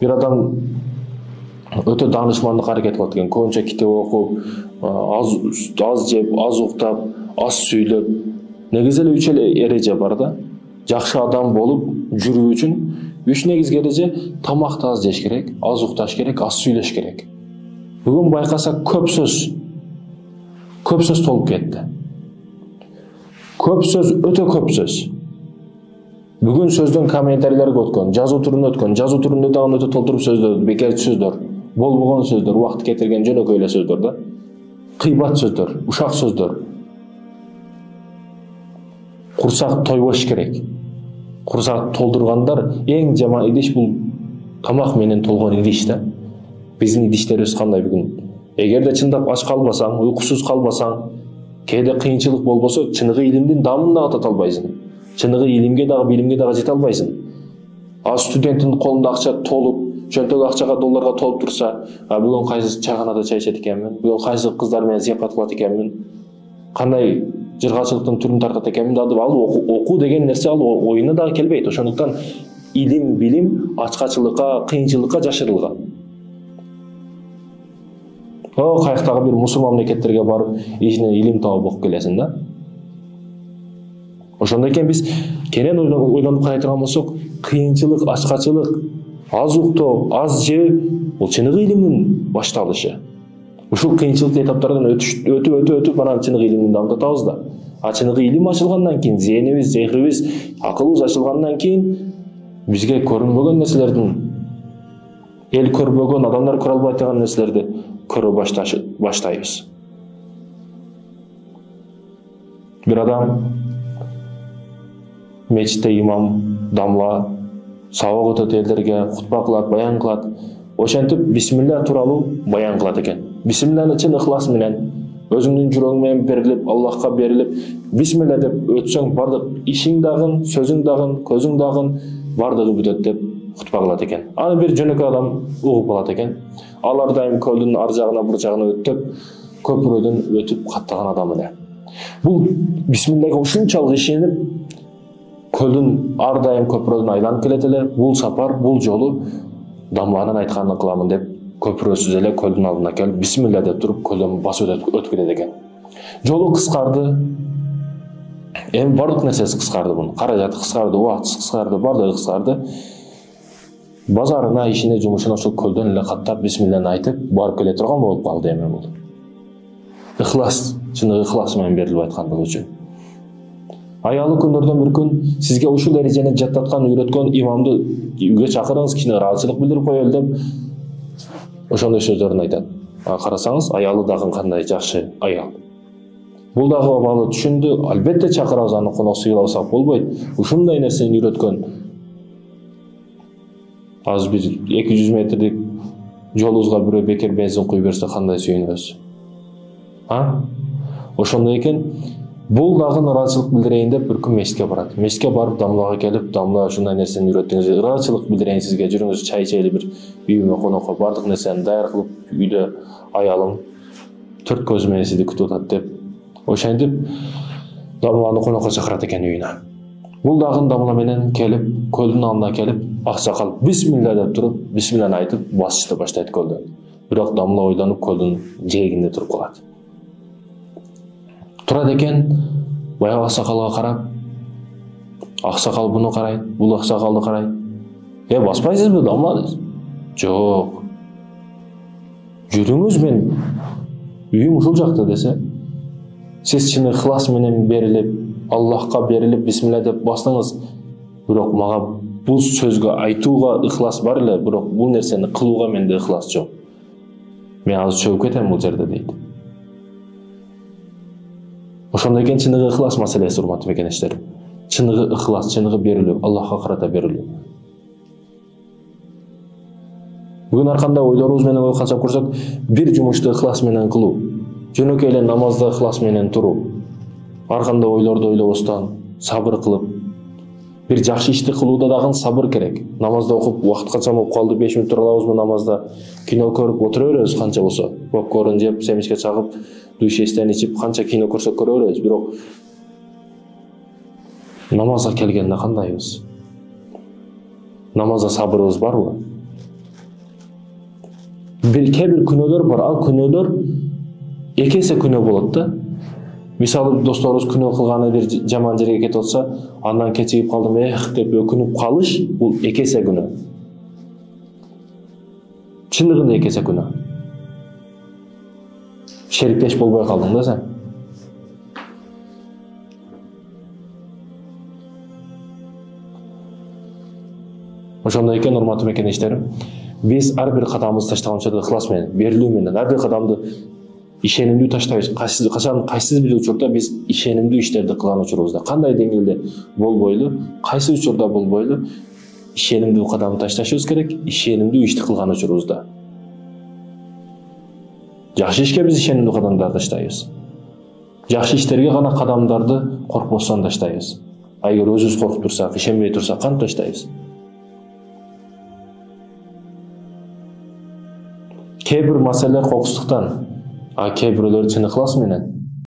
бир адам өтө даанышмандык аракет кылат экен. Көбүнчө китеп окуп, аз жеп, аз уктап, аз сүйлөп. Негизи эле 3 эреже бар да. Жакшы адам болуп жүрүү үчүн 3 негизги эреже: тамакты аз жеш керек, аз укташ керек, аз сүйлөш керек. Бүгүн байкасак көп сөз толуп кетти. Көп сөз, өтө көп сөз. Бүгүн сөздөн комментарийлерге өткөн, жазуу түрүнө өткөн, жазуу түрүндө дагы өтө толтуруп сөздөр, бекер сөздөр, болбогон сөздөр, убакыт кетирген жөнөкөй эле сөздөр да. Кыйбат сөздөр, ушак сөздөр. Курсак тойбош керек. Курсак толтургандар эң жаман идиш бул тамак менен толгон идиш да. Биздин идиштерибиз кандай бүгүн? Эгерде чындап ач калбасаң, уйкусуз калбасаң, кээде кыйынчылык болбосо, чыныгы илимдин дамын дагы тата албайсың. Чыныгы илимге дагы, билимге дагы жете албайсың. А студенттин колунда акча толуп, чөнтөгү акчага, долларга толуп турса, бүгүн кайсы чайханада чай ичет экенмин, бүгүн кайсы кыздар менен зыяпат кылат экенмин, кандай жыргачылыктын түрүн тартат экенмин, ал окуу деген нерсе ал оюна дагы келбейт. Ошондуктан илим, билим ачкачылыкка, кыйынчылыкка жашырылган. Каяктагы бир мусулман мамлекеттерге барып, ичинен илим таап окуп келесиң да. Ошондой экен биз кенен ойлонуп карай турган болсок, кыйынчылык, ачкачылык, аз уктоо, аз жөө бул чыныгы илимдин башталышы. Ушул кыйынчылык этаптардан өтүп анан чыныгы илимди дамытабыз да. А чыныгы илим ачылгандан кийин, зээнибиз, зехрибиз, акылыбыз ачылгандан кийин бизге көрүнбөгөн нерселердин, эл көрбөгөн, адамдар көрө албай турган нерселерди көрө баштайбыз. Бир адам мечитте имам, дамла, сабак өтөт элдерге, хутба кылат, баян кылат. Ошентип бисмилля тууралуу баян кылат экен. Бисмилланы чын ыхлас менен, өзүңдүн жүрөгүң менен берилип, Аллахка берилип, бисмилля деп өтсөң, бардык ишиң дагы, сөзүң дагы, көзүң дагы бардыгы бүтөт деп хутба кылат экен. Аны бир жөнөкөй адам угуп алат экен. Алар дайым көлдүн ар жагына, бур жагына өтүп, көпүрөдөн өтүп каттаган адам эле. Бул бисмиллага ушунчалык ишенип, көлдүн ар дайым көпүрөдөн айланып келет эле. Бул сапар, бул жолу дамланын айтканын кыламын деп көпүрөсүз эле көлдүн алдына келип бисмилля деп туруп көлдөн басып өтүп кетет экен. Жолу кыскарды. Эми бардык нерсеси кыскарды мунун. Каражаты кыскарды, убакыты кыскарды, бардыгы кыскарды. Базарына, ишине, жумушуна ошол көлдөн эле каттап бисмилланы айтып барып келе турган болуп калды эми бул. Ыхлас, чыныгы ыхлас менен берилип айткандыгы үчүн. Аялы күндөрдөн бир күн сизге ушул эрежени жаттаткан, үйрөткөн имамды үйгө чакырыңыз, кичине ыраазычылык билдирип коелу деп ошондой сөздөрүн айтат. Карасаңыз, аялы дагы кандай жакшы аял. Бул дагы бала түшүндү. Албетте чакырабыз, аны конок сыйлабасак болбойт. Ушундай нерсени үйрөткөн. Азыр биз 200 метрдик жолубузга бирөө бекер бензин куюп берсе кандай сүйүнөбүз. Ошондой экен. Бул дагы ыраазычылык билдирейин деп бир күн мешитке барат. Мешитке барып дамлага келип, дамла ушундай нерсени үйрөттүңүз, ыраазычылык билдирейин сизге, жүрүңүз чай ичели, бир үйүмө конокко, бардык нерсени даяр кылып, үйдө аялым төрт көзү менен сизди күтүп атат деп. Ошентип дамланы конокко чакырат экен үйүнө. Бул дагы дамла менен келип, көлдүн алдына келип, аксакал бисмилля деп туруп, бисмилланы айтып басышты баштайт көлдөн. Бирок дамла ойлонуп көлдүн жээгинде туруп калат. Турат экен, баягы аксакалга карап, аксакал буну карайт, бул аксакалды карайт. Баспайсызбы дамла? Жок. Жүрүңүз, мен үйүм ушул жакта десе, сиз чын ыхлас менен берилип, Аллахка берилип, бисмилля деп бастыңыз. Бирок мага бул сөзгө айтууга ыхлас бар эле, бирок бул нерсени кылууга менде ыхлас жок. Мен азыр чөгүп кетем бул жерде дейт. Ошондой экен чыныгы ыхлас маселеси, урматтуу мекенештер. Чыныгы ыхлас, чыныгы берилүү, Аллахка карата берилүү. Бүгүн ар кандай ойлорубуз менен ой качап көрсөк, бир жумушту ыхлас менен кылуу, жөнөкөй эле намазда ыхлас менен туруу, ар кандай ойлорду ойлобостон сабыр кылып, бир жакшы ишти кылууда дагы сабыр керек. Намазда окуп, убакыт канча болуп калды, 5 мүнөт тура алабызбы намазда, кино көрүп отура беребиз канча болсо, попкорн жеп, семечке чагып, душ эстен ичип, канча кино көрсөк көрө беребиз, бирок намазга келгенде кандайбыз? Намазда сабырыбыз барбы? Кээ бир күнөөлөр бар, ал күнөөлөр эки эсе күнөө болот да. Мисалы досторубуз күнөө кылганы бир жаман жерге кетип атса, андан кечигип калдым, деп өкүнүп калыш, бул эки эсе күнөө. Чындыгында эки эсе күнөө. Шериктеш болбой калдың да сен. Ошондой экен, урматтуу мекендештерим. Биз ар бир кадамыбызды таштаган учурда ыхлас менен, берилүү менен ар бир кадамды ишенимдүү таштайбыз. Кайсы бир учурда биз ишенимдүү иштерди кылган учурубузда, кандай деңгээлде болбойлу, кайсы учурда болбойлу ишенимдүү кадам ташташыбыз керек, ишенимдүү ишти кылган учурубузда. Жакшы ишке биз ишенимдүү кадамдарды таштайбыз. Жакшы иштерге гана кадамдарды коркпостон таштайбыз. Эгер өзүбүз коркуп турсак, ишенбей турсак, кантип таштайбыз? Кээ бир маселелер кокустуктан, кээ бирөөлөр чын ыхлас менен